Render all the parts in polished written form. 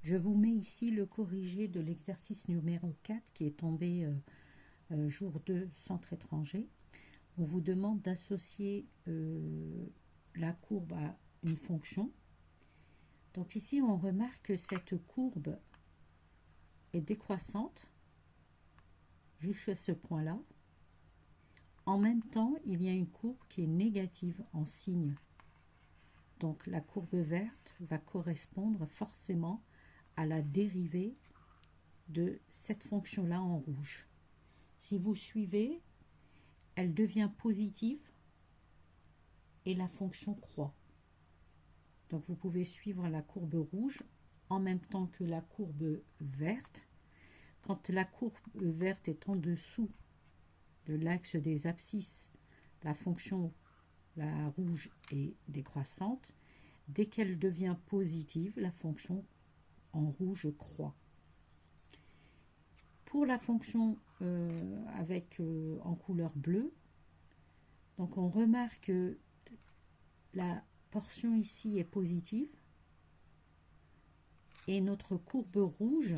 Je vous mets ici le corrigé de l'exercice numéro 4 qui est tombé jour 2, centre étranger. On vous demande d'associer la courbe à une fonction. Donc ici, on remarque que cette courbe est décroissante jusqu'à ce point-là. En même temps, il y a une courbe qui est négative en signe. Donc la courbe verte va correspondre forcément à la dérivée de cette fonction-là en rouge. Si vous suivez, elle devient positive et la fonction croît. Donc vous pouvez suivre la courbe rouge en même temps que la courbe verte. Quand la courbe verte est en dessous de l'axe des abscisses, la fonction, la rouge, est décroissante. Dès qu'elle devient positive, la fonction en rouge croît. Pour la fonction en couleur bleue, donc on remarque que la portion ici est positive et notre courbe rouge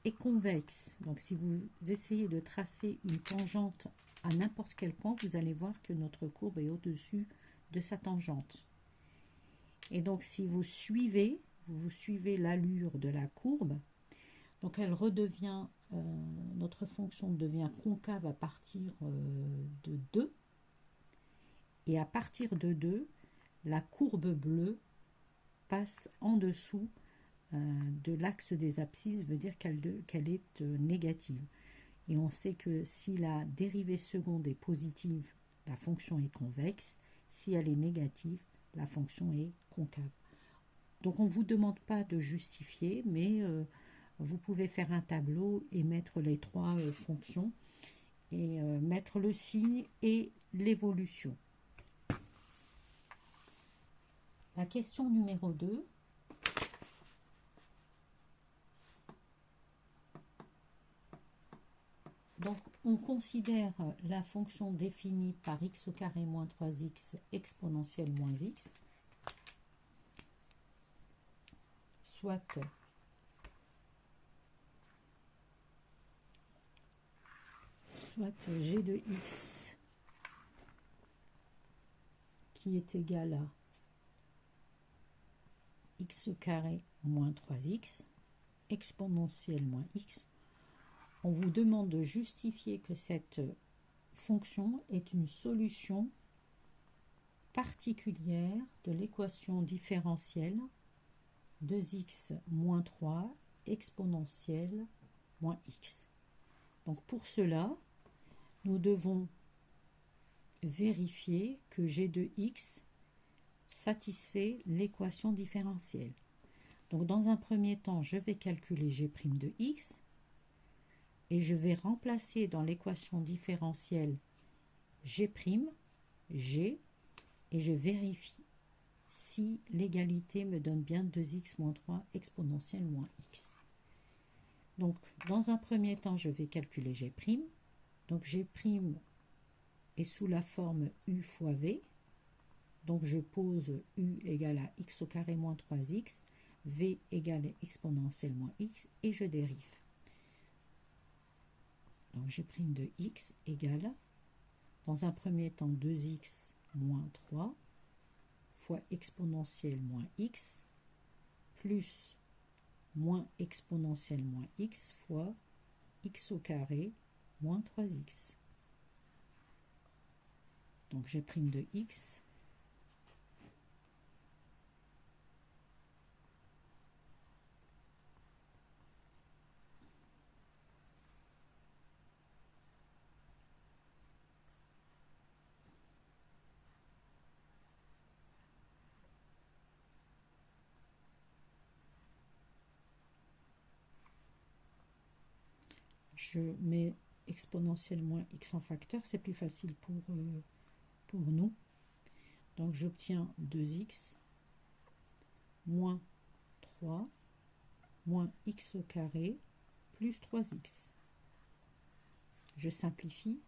est convexe. Donc si vous essayez de tracer une tangente à n'importe quel point, vous allez voir que notre courbe est au-dessus de sa tangente. Et donc si vous suivez l'allure de la courbe, donc elle redevient, notre fonction devient concave à partir de 2. Et à partir de 2, la courbe bleue passe en dessous de l'axe des abscisses, veut dire qu'elle est négative. Et on sait que si la dérivée seconde est positive, la fonction est convexe. Si elle est négative, la fonction est concave. Donc on ne vous demande pas de justifier, mais vous pouvez faire un tableau et mettre les trois fonctions et mettre le signe et l'évolution. La question numéro 2. Donc, on considère la fonction définie par x au carré moins 3x exponentielle moins x, soit g de x qui est égal à x au carré moins 3x exponentielle moins x. On vous demande de justifier que cette fonction est une solution particulière de l'équation différentielle 2x moins 3 exponentielle moins x. Donc pour cela, nous devons vérifier que g de x satisfait l'équation différentielle. Donc dans un premier temps, je vais calculer g' de x et je vais remplacer dans l'équation différentielle g', g, et je vérifie si l'égalité me donne bien 2x moins 3 exponentielle moins x. Donc dans un premier temps, je vais calculer g'. Donc g' est sous la forme u fois v. Donc je pose u égale à x au carré moins 3x, v égale à exponentielle moins x, et je dérive. Donc g' de x égale, dans un premier temps, 2x moins 3 fois exponentielle moins x plus moins exponentielle moins x fois x au carré moins 3x. Donc g' de x je mets exponentielle moins x en facteur, c'est plus facile pour nous. Donc j'obtiens 2x moins 3 moins x au carré plus 3x. Je simplifie.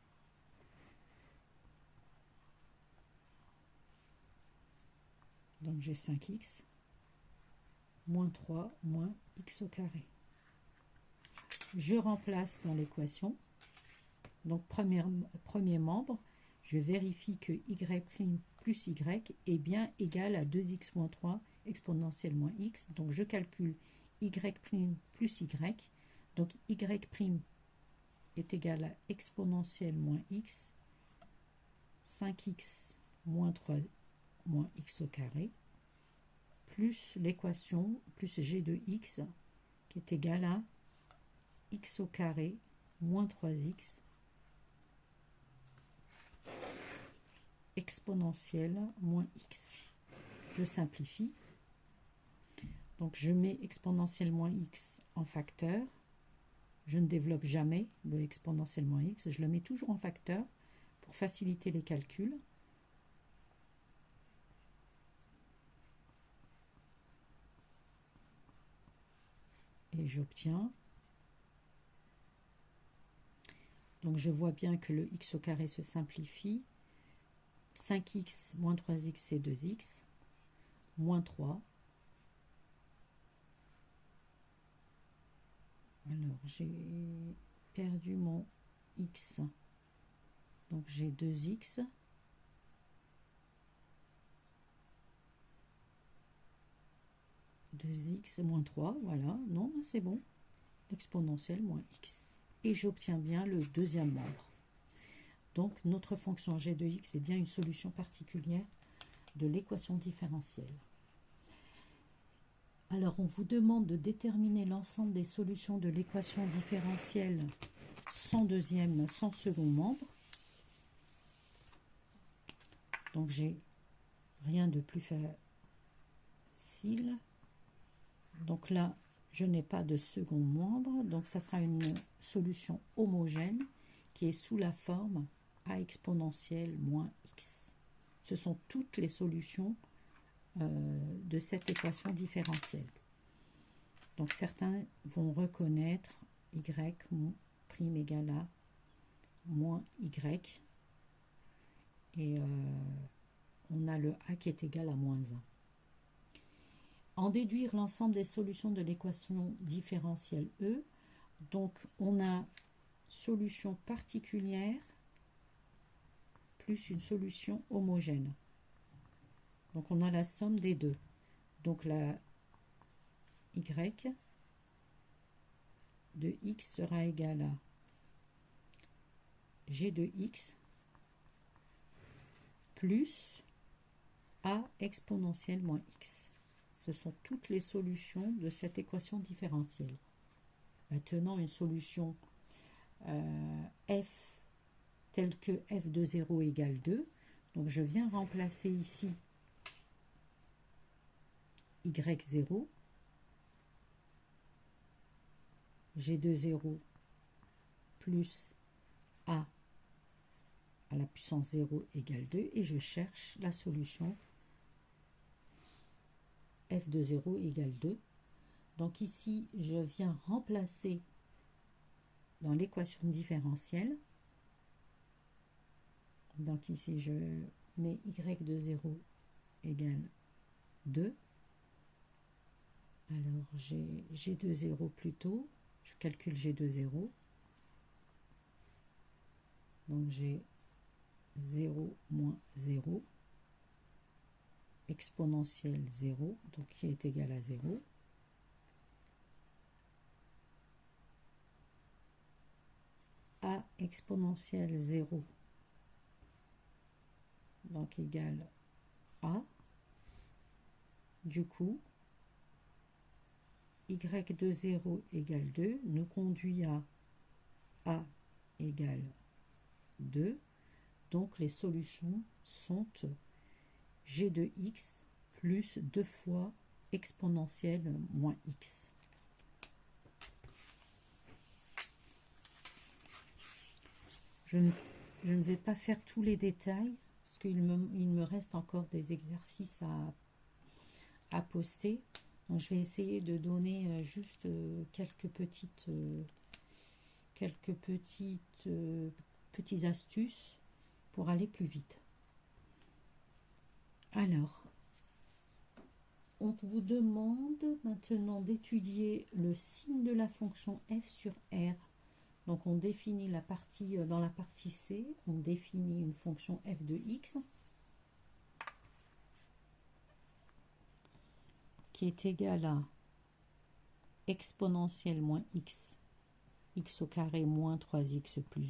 Donc j'ai 5x moins 3 moins x au carré. Je remplace dans l'équation. Donc, premier membre, je vérifie que y' plus y est bien égal à 2x moins 3 exponentielle moins x. Donc, je calcule y' plus y. Donc, y' est égal à exponentielle moins x, 5x moins 3 moins x au carré, plus l'équation, plus g de x, qui est égal à x au carré moins 3x exponentielle moins x. Je simplifie. Donc, je mets exponentielle moins x en facteur. Je ne développe jamais le exponentielle moins x. Je le mets toujours en facteur pour faciliter les calculs. Et j'obtiens. Donc, je vois bien que le x au carré se simplifie. 5x moins 3x, c'est 2x. Moins 3. Alors, j'ai perdu mon x. Donc, j'ai 2x. X moins 3, voilà. Non, c'est bon. Exponentielle moins x. Et j'obtiens bien le deuxième membre. Donc, notre fonction g de x est bien une solution particulière de l'équation différentielle. Alors, on vous demande de déterminer l'ensemble des solutions de l'équation différentielle sans second membre. Donc, j'ai rien de plus facile. Donc là, je n'ai pas de second membre. Donc, ça sera une solution homogène qui est sous la forme a exponentielle moins x. Ce sont toutes les solutions de cette équation différentielle. Donc, certains vont reconnaître y' prime égale à moins y. Et on a le a qui est égal à moins 1. En déduire l'ensemble des solutions de l'équation différentielle E. Donc, on a solution particulière plus une solution homogène. Donc, on a la somme des deux. Donc, la y de x sera égale à g de x plus a exponentielle moins x. Ce sont toutes les solutions de cette équation différentielle. Maintenant, une solution f telle que f de 0 égale 2. Donc, je viens remplacer ici y0, g de 0 plus a à la puissance 0 égale 2 et je cherche la solution f de 0 égale 2. Donc ici, je viens remplacer dans l'équation différentielle. Donc ici, je mets y de 0 égale 2. Alors, j'ai g de 0 plutôt. Je calcule g de 0. Donc, j'ai 0 moins 0 exponentielle 0, donc qui est égal à 0. A exponentielle 0, donc égale A. Du coup, y de 0 égale 2 nous conduit à A égale 2. Donc, les solutions sont g de x plus 2 fois exponentielle moins x. Je ne vais pas faire tous les détails parce qu'il me reste encore des exercices à poster. Donc, je vais essayer de donner juste quelques petites astuces pour aller plus vite. Alors, on vous demande maintenant d'étudier le signe de la fonction f sur r. Donc on définit la partie, dans la partie C, on définit une fonction f de x qui est égale à exponentielle moins x, x au carré moins 3x plus